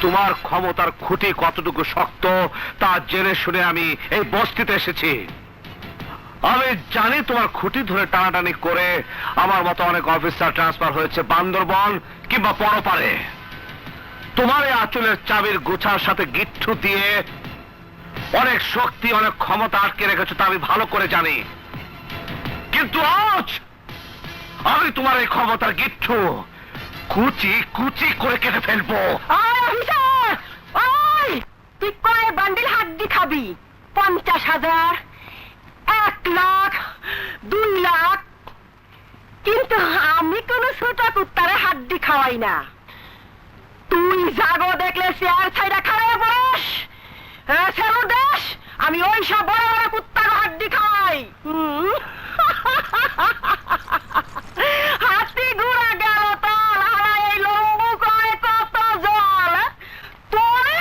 তোমার ক্ষমতার খুঁটি কতটুকু শক্ত তা জেনে শুনে আমি এই বস্তিতে এসেছি। আমি জানি তোমার খুঁটি ধরে টানাটানি করে আমার মতো অনেক অফিসার ট্রান্সফার হয়েছে বান্দরবন কিংবা পরপারে। তোমার এই আঁচলের চাবির গোছার সাথে গিট্টু দিয়ে অনেক শক্তি অনেক ক্ষমতা আটকে রেখেছো তা আমি ভালো করে জানি। কিন্তু আজ আমি তোমার এই ক্ষমতার গিট্টু কুচি কুচি করে কেটে ফেলবো। তুই কয় বান্ডিল হাড্ডি খাবি? 50,000, 1 লাখ, 2 লাখ? কিন্তু আমি কোন ছোট কুত্তারে হাড্ডি খাওয়াই না। তুই জাগো দেখলে চেয়ার ছাইরা খাড়াইয়া বস সেরু দেশ আমি ওই সব বড় বড় কুত্তার হাড্ডি খাই। হাতি ঘুরা গেল তাল হারা এই লম্বু কয় কত জল তোরে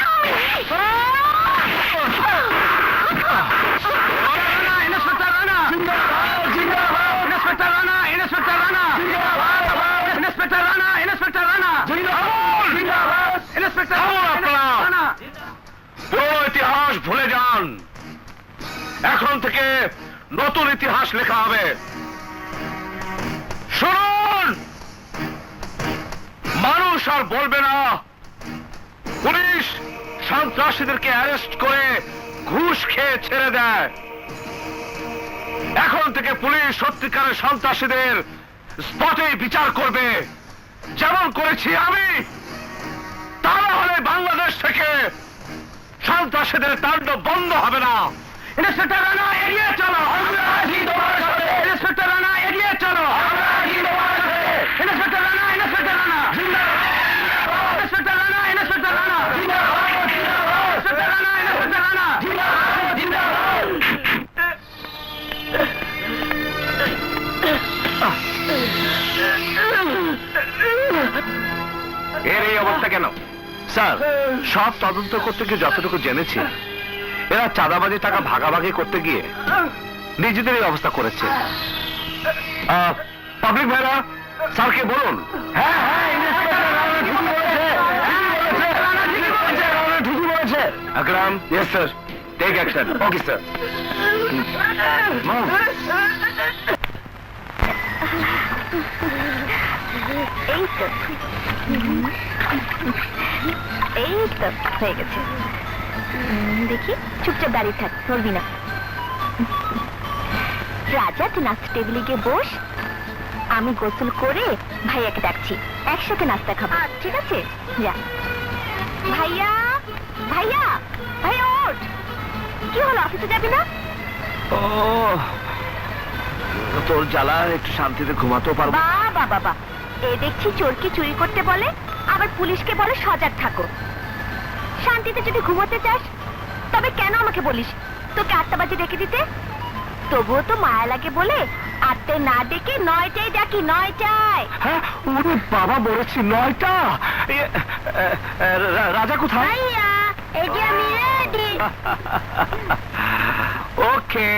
ইতিহাস ভুলে যান। এখন থেকে নতুন ইতিহাস লেখা হবে। শুনুন, মানুষ আর বলবে না পুলিশ সন্ত্রাসীদেরকে অ্যারেস্ট করে ঘুষ খেয়ে ছেড়ে দেয়। এখন থেকে পুলিশ সত্যিকারের সন্ত্রাসীদের স্পটে বিচার করবে, যেমন করেছি আমি। তা না হলে বাংলাদেশ থেকে সন্ত্রাসীদের তাণ্ডব বন্ধ হবে না। ইন্সপেক্টর রানা এগিয়ে চলো, ইন্সপেক্টর রানা এগিয়ে চলো, inspector Rana, inspector Rana, inspector Rana, inspector Rana, inspector Rana, inspector Rana. এর এই অবস্থা কেন? স্যার, সব তদন্ত করতে গিয়ে যতটুকু জেনেছি, এরা চাঁদাবাজি টাকা ভাগাভাগি করতে গিয়ে নিজেদের এই অবস্থা করেছে। পাবলিক ভাইরা স্যারকে বলুন। হ্যাঁ হ্যাঁ, ঠিকই বলেছে। Akram, yes sir, take action. Okay sir. এই তো এই তো হয়ে গেছে। দেখি, চুপচাপ দাঁড়িয়ে থাক, নড়বি না। রাজা, তুই নাস্তা টেবিলে গিয়ে বস। আমি গোসল করে ভাইয়াকে ডাকছি, একসাথে নাস্তা খাবো, ঠিক আছে? যা। ভাইয়া, ভাইয়া, ভাইয়া ওঠ। কি হলো, অফিসে যাবি না? ও, তোর জ্বালা একটু শান্তিতে ঘুমাতেও পারবো। বাবা বাবা, এ দেখছি চোরকে চুরি করতে বলে, আবার পুলিশকে বলে সজাগ থাকো। শান্তিতে যদি ঘুমোতে চাস তবে কেন আমাকে বলিস তোকে 8টা বাজে ডেকে দিতে? তবুও তো মায়া লাগে বলে 8টায় না ডেকে 9টায় ডাকি। 9টায়। হ্যাঁ, ওরে বাবা, বলেছি 9টা। রাজা কোথায়? ভাইয়া, এই যে আমি রেডি। ওকে,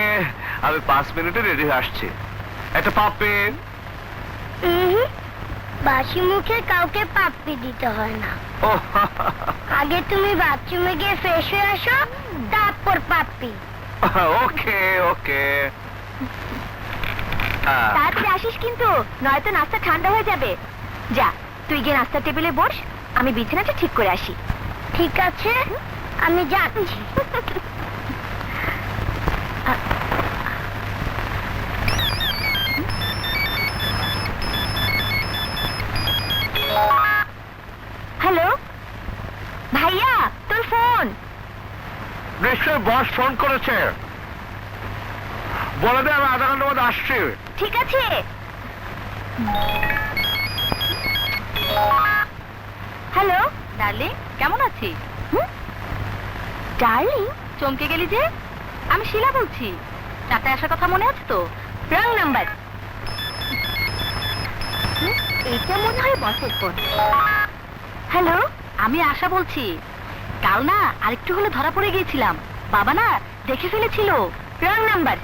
আমি 5 মিনিটে রেডি হয়ে আসছি। একটা পাপ্পি। বাসি মুখে কাউকে পাপ্পি দিতে হয় না। আগে তুমি বাথরুমে গিয়ে ফ্রেশ হয়ে আসো, তারপর পাপ্পি। ওকে ওকে। তাড়াতাড়ি আসিস কিন্তু, নয়তো নাস্তা ঠান্ডা হয়ে যাবে। যা, তুই গিয়ে নাস্তা টেবিলে বস, আমি বিছানাটা ঠিক করে আসি। ঠিক আছে, আমি যাচ্ছি। হ্যালো ভাইয়া, তোর ফোন। নিশ্চয় বস ফোন করেছে, বলে দে আমি আধা ঘন্টার মধ্যে আসছি। ঠিক আছে। হ্যালো ডার্লিং, কেমন আছিস? ডার্লিং, চমকে গেলি যে? আমি শিলা বলছি। রাতে আসার কথা মনে আছে তো? Wrong number. এটা মনে হয় বসের ফোন। হ্যালো, আমি আশা বলছি। কাল না আরেকটু হলে ধরা পড়ে গিয়েছিলাম, বাবা না দেখে ফেলেছিল। Wrong number.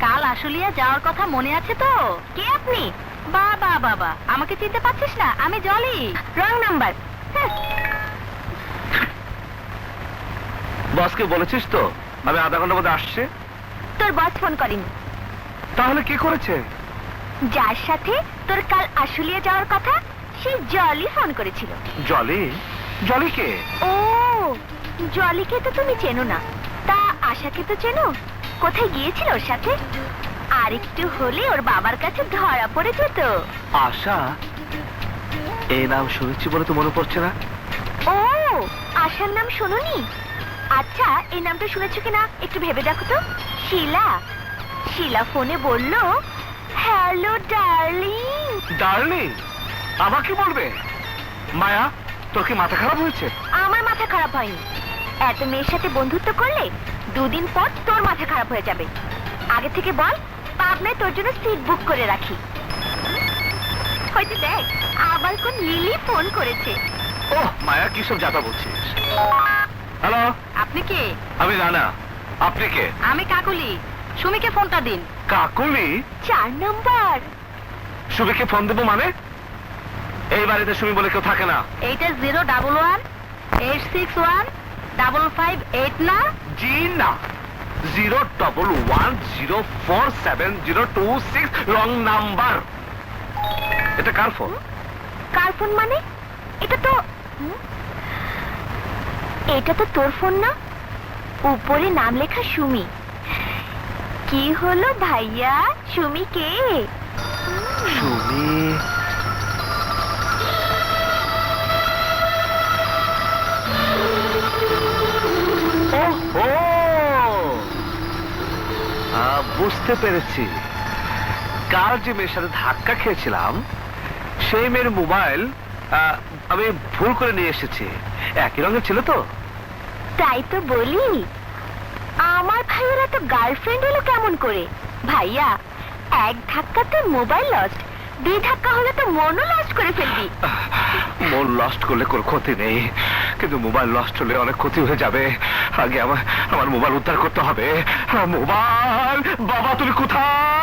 কাল আশুলিয়া যাওয়ার কথা মনে আছে তো? কে আপনি? বাবা বাবা, আমাকে চিনতে পারছিস না? আমি জলি। Wrong number. বসকে বলেছিস তো আমি আধা ঘন্টার মধ্যে আসছে? তোর বস ফোন করেনি। তাহলে কি করেছে? যার সাথে তোর কাল আশুলিয়া যাওয়ার কথা, সেই জলি ফোন করেছিল। জলি? জলিকে? ও, জলিকে তো তুমি চেনো না, তা আশাকে তো চেনো। কোথায় গিয়েছিল ওর সাথে? আর একটু হলে ওর বাবার কাছে ধরা পড়ে যেত। আশা? এই নাম শুনেছি বলে তো মনে পড়ছে না। ও, আশার নাম শোনোনি? আচ্ছা, এই নামটা শুনেছো কিনা একটু ভেবে দেখো তো। শিলা। শিলা ফোনে বলল, হ্যালো ডার্লিং। ডার্লিং? আমাকে বলবে? মায়া, তোর কি মাথা খারাপ হয়েছে? আমার মাথা খারাপ হয়নি। এত মেয়ের সাথে বন্ধুত্ব করলে 2 দিন পর তোর মাথা খারাপ হয়ে যাবে। আগে থেকে বল, পাবনায় তোর জন্য সিট বুক করে রাখি। হয়তো দেখ, আবার কোন লিলি ফোন করেছে। ওহ মায়া, কি সব যাতা বলছিস? হ্যালো, আপনি কে? আমি রানা। আপনি কে? আমি কাকুলি। সুমিকে ফোনটা দিন। কাকুলি? 4 নাম্বার। সুমিকে ফোন দেবো মানে? এই বাড়িতে সুমি বলে কেউ থাকে না। এইটা 011-861-5558 না? জি না, 011047026 রং নাম্বার। এটা কার ফোন? কার ফোন মানে? এটা তো তোর ফোন না? উপরে নাম লেখা সুমি। কি হলো ভাইয়া, সুমি কে? সুমি? ওহো, বুঝতে পেরেছি। কাল যে মেয়ের সাথে ধাক্কা খেয়েছিলাম, সেই মেয়ের মোবাইল আমি ভুল করে নিয়ে এসেছি। একই রঙের ছিল তো। তাই তো বলি, আমার ভাইয়েরা তো গার্লফ্রেন্ড হলো কেমন করে? ভাইয়া, 1 ধাক্কাতে মোবাইল লস্ট, 2 ধাক্কা হলে তো মনও লস্ট করে ফেলবি। মন লস্ট করলে কোনো ক্ষতি নেই, কিন্তু মোবাইল লস্ট হলে অনেক ক্ষতি হয়ে যাবে। আগে আমার মোবাইল উদ্ধার করতে হবে। মোবাইল, বাবা তুমি কোথায়?